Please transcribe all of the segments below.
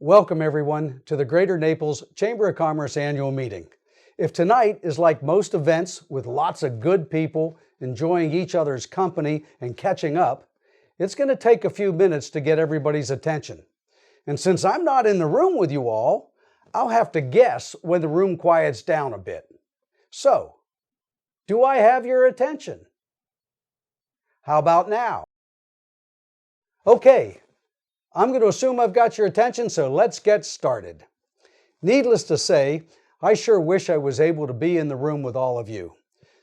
Welcome everyone to the Greater Naples Chamber of Commerce annual meeting. If tonight is like most events with lots of good people enjoying each other's company and catching up, it's going to take a few minutes to get everybody's attention. And since I'm not in the room with you all, I'll have to guess when the room quiets down a bit. So, do I have your attention? How about now? Okay. I'm going to assume I've got your attention, so let's get started. Needless to say, I sure wish I was able to be in the room with all of you.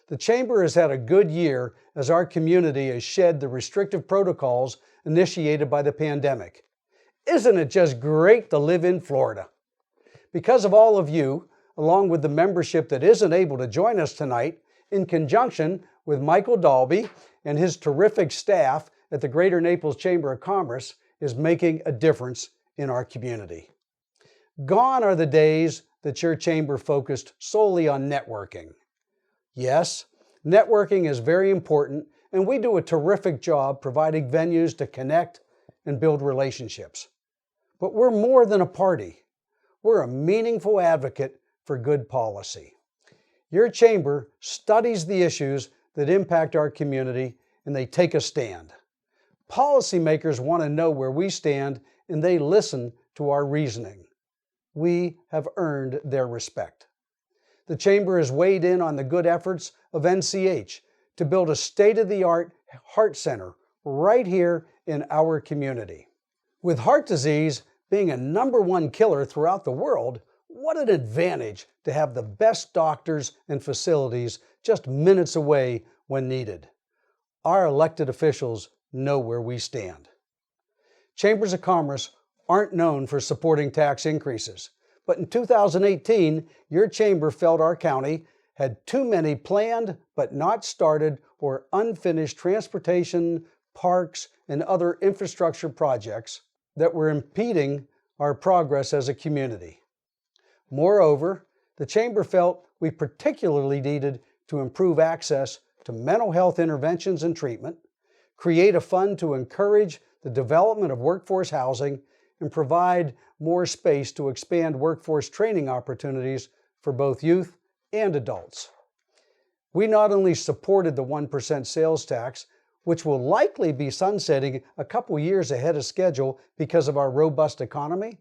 The Chamber has had a good year as our community has shed the restrictive protocols initiated by the pandemic. Isn't it just great to live in Florida? Because of all of you, along with the membership that isn't able to join us tonight, in conjunction with Michael Dalby and his terrific staff at the Greater Naples Chamber of Commerce, is making a difference in our community. Gone are the days that your chamber focused solely on networking. Yes, networking is very important, and we do a terrific job providing venues to connect and build relationships. But we're more than a party. We're a meaningful advocate for good policy. Your chamber studies the issues that impact our community, and they take a stand. Policymakers want to know where we stand, and they listen to our reasoning. We have earned their respect. The Chamber has weighed in on the good efforts of NCH to build a state-of-the-art heart center right here in our community. With heart disease being a #1 killer throughout the world, what an advantage to have the best doctors and facilities just minutes away when needed. Our elected officials know where we stand. Chambers of Commerce aren't known for supporting tax increases, but in 2018, your chamber felt our county had too many planned but not started or unfinished transportation, parks, and other infrastructure projects that were impeding our progress as a community. Moreover, the chamber felt we particularly needed to improve access to mental health interventions and treatment, create a fund to encourage the development of workforce housing, and provide more space to expand workforce training opportunities for both youth and adults. We not only supported the 1% sales tax, which will likely be sunsetting a couple years ahead of schedule because of our robust economy,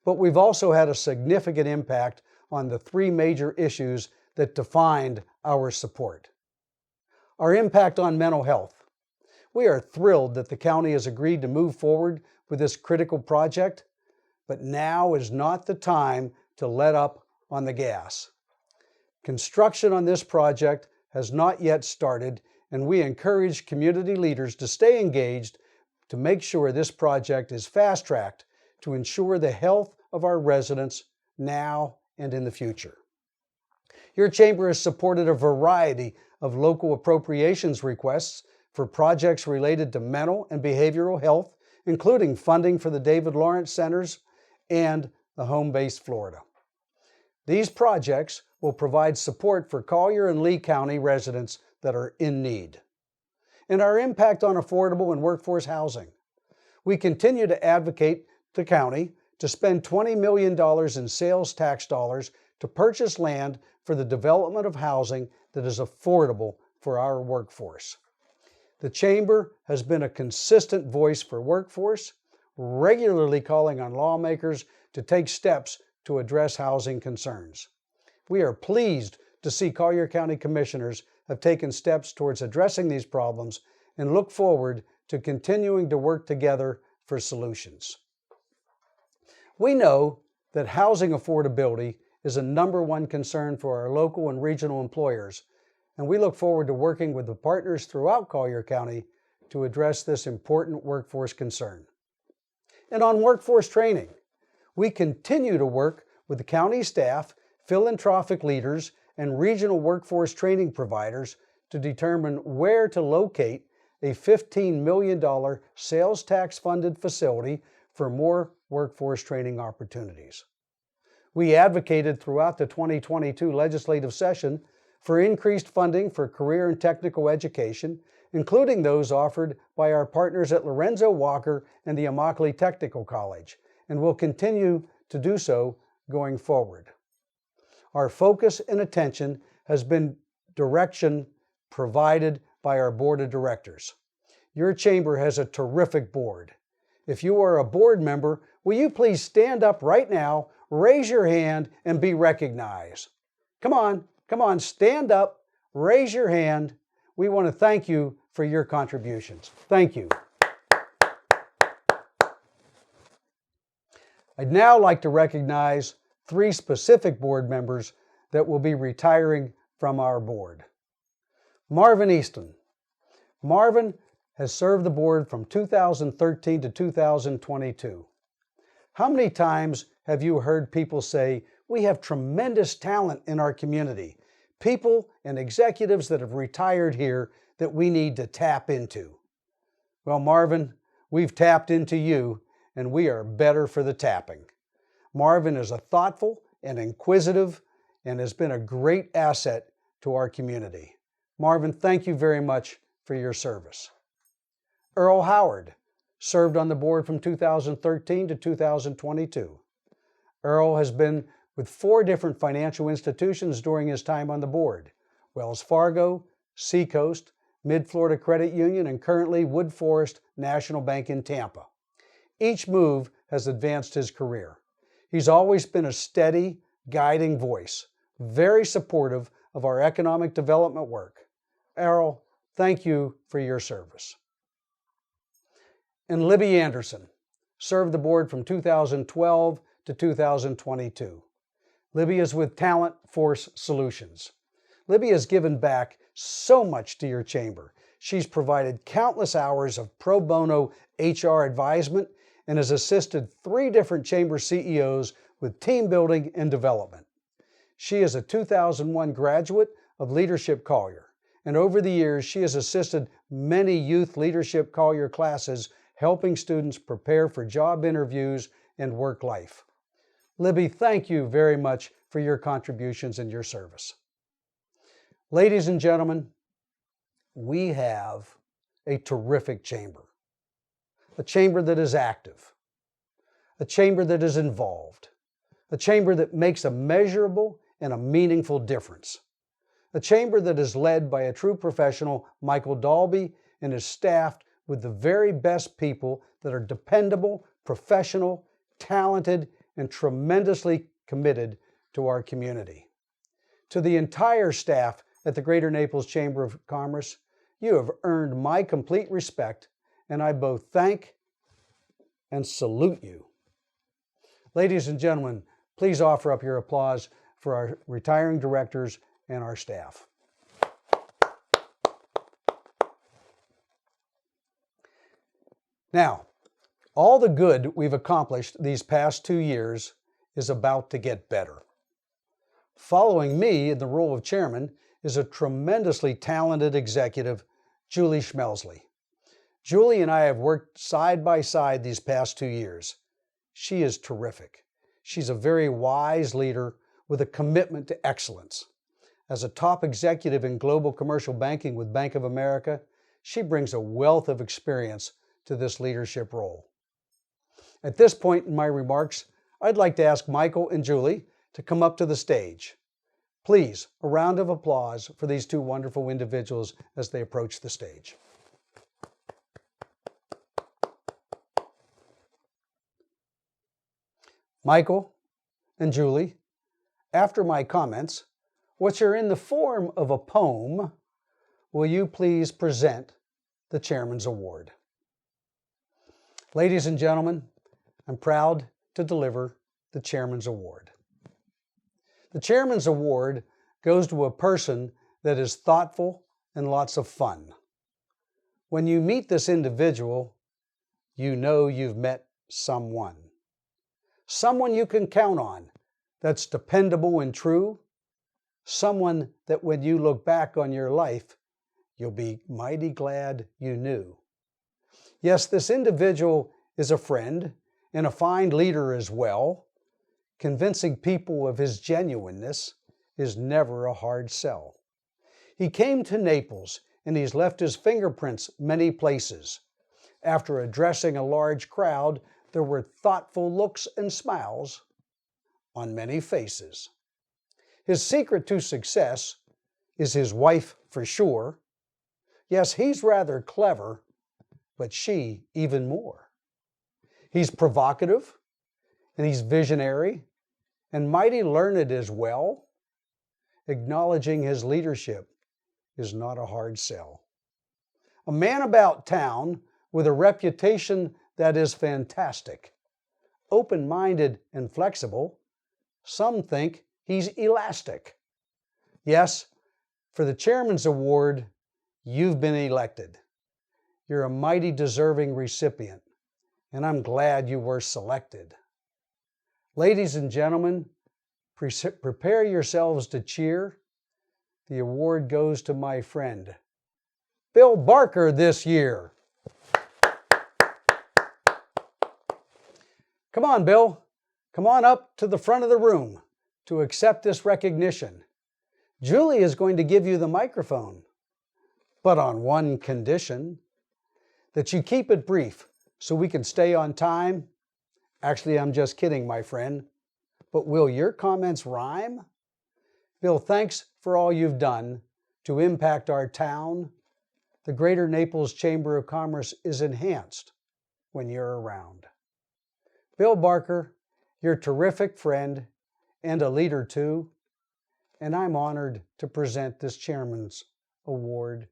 but we've also had a significant impact on the 3 major issues that defined our support. Our impact on mental health. We are thrilled that the county has agreed to move forward with this critical project, but now is not the time to let up on the gas. Construction on this project has not yet started, and we encourage community leaders to stay engaged to make sure this project is fast-tracked to ensure the health of our residents now and in the future. Your chamber has supported a variety of local appropriations requests for projects related to mental and behavioral health, including funding for the David Lawrence Centers and the Home Base Florida. These projects will provide support for Collier and Lee County residents that are in need. And our impact on affordable and workforce housing. We continue to advocate the county to spend $20 million in sales tax dollars to purchase land for the development of housing that is affordable for our workforce. The Chamber has been a consistent voice for workforce, regularly calling on lawmakers to take steps to address housing concerns. We are pleased to see Collier County Commissioners have taken steps towards addressing these problems and look forward to continuing to work together for solutions. We know that housing affordability is a #1 concern for our local and regional employers, and we look forward to working with the partners throughout Collier County to address this important workforce concern. And on workforce training, we continue to work with the county staff, philanthropic leaders, and regional workforce training providers to determine where to locate a $15 million sales tax funded facility for more workforce training opportunities. We advocated throughout the 2022 legislative session for increased funding for career and technical education, including those offered by our partners at Lorenzo Walker and the Immokalee Technical College, and will continue to do so going forward. Our focus and attention has been direction provided by our board of directors. Your chamber has a terrific board. If you are a board member, will you please stand up right now, raise your hand, and be recognized? Come on, stand up, raise your hand. We want to thank you for your contributions. Thank you. I'd now like to recognize 3 specific board members that will be retiring from our board. Marvin Easton. Marvin has served the board from 2013 to 2022. How many times have you heard people say, we have tremendous talent in our community, people and executives that have retired here that we need to tap into? Well, Marvin, we've tapped into you, and we are better for the tapping. Marvin is a thoughtful and inquisitive and has been a great asset to our community. Marvin, thank you very much for your service. Earl Howard served on the board from 2013 to 2022. Earl has been with 4 different financial institutions during his time on the board: Wells Fargo, Seacoast, Mid-Florida Credit Union, and currently Wood Forest National Bank in Tampa. Each move has advanced his career. He's always been a steady, guiding voice, very supportive of our economic development work. Earl, thank you for your service. And Libby Anderson served the board from 2012 to 2022. Libby is with Talent Force Solutions. Libby has given back so much to your chamber. She's provided countless hours of pro bono HR advisement and has assisted 3 different chamber CEOs with team building and development. She is a 2001 graduate of Leadership Collier, and over the years she has assisted many youth Leadership Collier classes, helping students prepare for job interviews and work life. Libby, thank you very much for your contributions and your service. Ladies and gentlemen, we have a terrific chamber. A chamber that is active. A chamber that is involved. A chamber that makes a measurable and a meaningful difference. A chamber that is led by a true professional, Michael Dalby, and is staffed with the very best people that are dependable, professional, talented, and tremendously committed to our community. To the entire staff at the Greater Naples Chamber of Commerce, you have earned my complete respect, and I both thank and salute you. Ladies and gentlemen, please offer up your applause for our retiring directors and our staff. Now, all the good we've accomplished these past 2 years is about to get better. Following me in the role of chairman is a tremendously talented executive, Julie Schmelsley. Julie and I have worked side by side these past 2 years. She is terrific. She's a very wise leader with a commitment to excellence. As a top executive in global commercial banking with Bank of America, she brings a wealth of experience to this leadership role. At this point in my remarks, I'd like to ask Michael and Julie to come up to the stage. Please, a round of applause for these 2 wonderful individuals as they approach the stage. Michael and Julie, after my comments, which are in the form of a poem, will you please present the Chairman's Award? Ladies and gentlemen, I'm proud to deliver the Chairman's Award. The Chairman's Award goes to a person that is thoughtful and lots of fun. When you meet this individual, you know you've met someone. Someone you can count on, that's dependable and true. Someone that when you look back on your life, you'll be mighty glad you knew. Yes, this individual is a friend and a fine leader as well. Convincing people of his genuineness is never a hard sell. He came to Naples and he's left his fingerprints many places. After addressing a large crowd, there were thoughtful looks and smiles on many faces. His secret to success is his wife for sure. Yes, he's rather clever, but she even more. He's provocative, and he's visionary, and mighty learned as well. Acknowledging his leadership is not a hard sell. A man about town with a reputation that is fantastic. Open-minded and flexible, some think he's elastic. Yes, for the Chairman's Award, you've been elected. You're a mighty deserving recipient, and I'm glad you were selected. Ladies and gentlemen, prepare yourselves to cheer. The award goes to my friend, Bill Barker, this year. Come on, Bill. Come on up to the front of the room to accept this recognition. Julie is going to give you the microphone, but on one condition, that you keep it brief so we can stay on time. Actually, I'm just kidding, my friend, but will your comments rhyme? Bill, thanks for all you've done to impact our town. The Greater Naples Chamber of Commerce is enhanced when you're around. Bill Barker, you're a terrific friend and a leader too, and I'm honored to present this Chairman's Award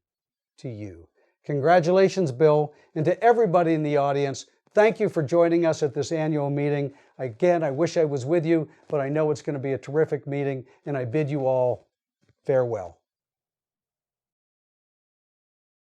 to you. Congratulations, Bill, and to everybody in the audience, thank you for joining us at this annual meeting. Again, I wish I was with you, but I know it's going to be a terrific meeting, and I bid you all farewell.